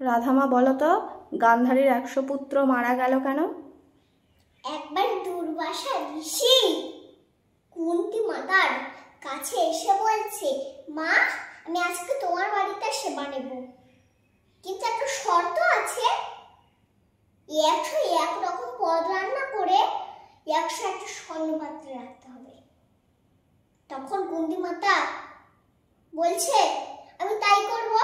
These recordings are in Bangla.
রাধামা বলো তো, গান্ধারীর 100 পুত্র মারা গেল কেন? একবার দুর্বাসা ঋষি কুন্তী মাতার কাছে এসে বলছে, মা আমি আজকে তোমার বাড়িতে সেবা নেব, কিন্তু একটা শর্ত আছে, 101 রকম পদ রান্না করে 101টা স্বর্ণপাত্রে রাখতে হবে। তখন কুন্তী মাতা বলছে, আমি তাই করব।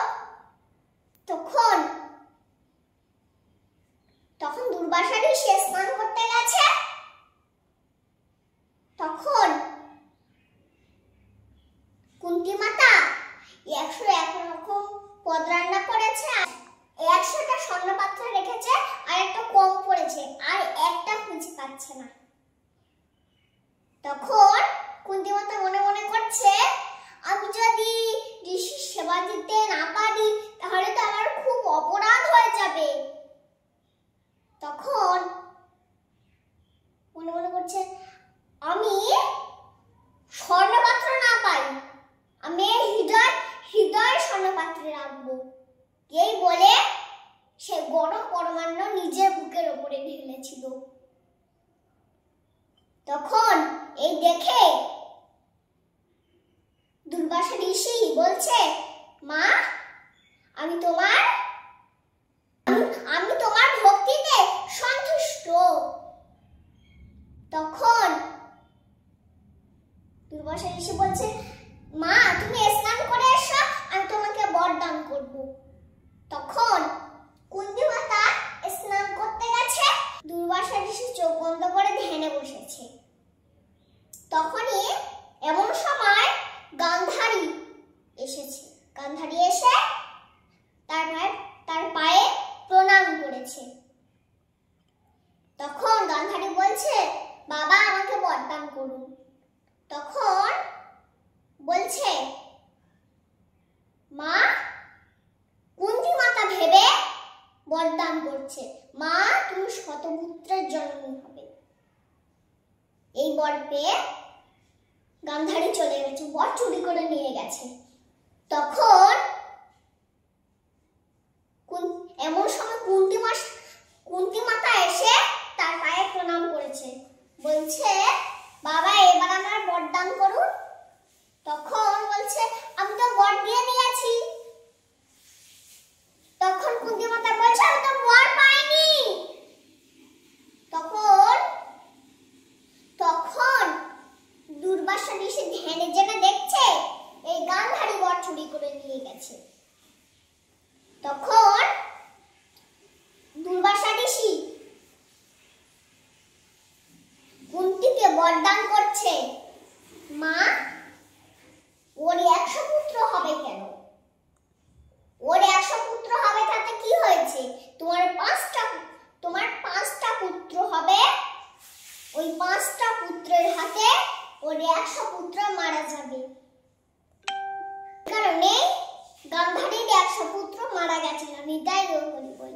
তখন দুর্বাসা ঋষি স্নান করতে গেছে। তখন কুন্তী মাতা 101 রকম পদ রান্না করেছে, 100টা স্বর্ণপাত্র রেখেছে, আর একটা কম পড়েছে, আর একটা খুঁজে পাচ্ছে না। তখন কুন্তী মাতা মনে মনে করছে, আমি যদি ঋষির সেবা দিতে না পারি তাহলে তো আমার খুব অপরাধ হয়ে যাবে। তখন মনে মনে করছে, আমি স্বর্ণপাত্র না পাই, আমি হৃদয় স্বর্ণপাত্রে রাখবো। এই বলে সে গরম পরমান্ন নিজের বুকের উপরে ঢেলেছিল। তখন এই দেখে দুর্বাসা ঋষি বলছে, মা আমি তোমার ভক্তিতে সন্তুষ্ট। তখন দুর্বাসা ঋষি বলছে, মা তুমি স্নান করে এসো, আমি তোমাকে বরদান করব। তখন কুন্তী মাতা স্নান করতে গেছে, দুর্বাসা ঋষি চোখ বন্ধ করে ধ্যানে বসেছে। তখনই এমন সময় গান্ধারী এসেছে। গান্ধারী এসে তার পায়ে প্রণাম করেছে। তখন গান্ধারী বলছে, বাবা আমাকে বরদান করুন। তখন বলছে, মা কুন্তী মাতা ভেবে বরদান করছে, মা তুমি শতপুত্রের জননী হবে। এই বর পেয়ে গান্ধারী চলে গেছে, বর চুরি করে নিয়ে গেছে। তখন এমন সময় কুন্তী মাতা এসে তার পায়ে প্রণাম করেছে, বলছে, বাবা এবার আমার বরদান করুন। তখন বলছে, আমি তো বর দিয়ে দিয়েছি। তখন কুন্তী মাতা বলছে, আমি তো বর পাইনি। তখন দুর্বাসা ঋষি ধ্যানে জেনে দেখছে এই গান্ধারী বর চুরি করে নিয়ে গেছে। তখন দুর্বাসা ঋষি কুন্তীকে বরদান করছে, মা ওর 100 পুত্র হবে কেন? ওর 100 পুত্র হবে তাতে কি হয়েছে? তোমার 5টা পুত্র হবে, ওই 5টা পুত্রের হাতে ওর 100 পুত্র মারা যাবে। কারণে গান্ধারীর 100 পুত্র মারা গেছিল। নিতাই গৌর হরি বল।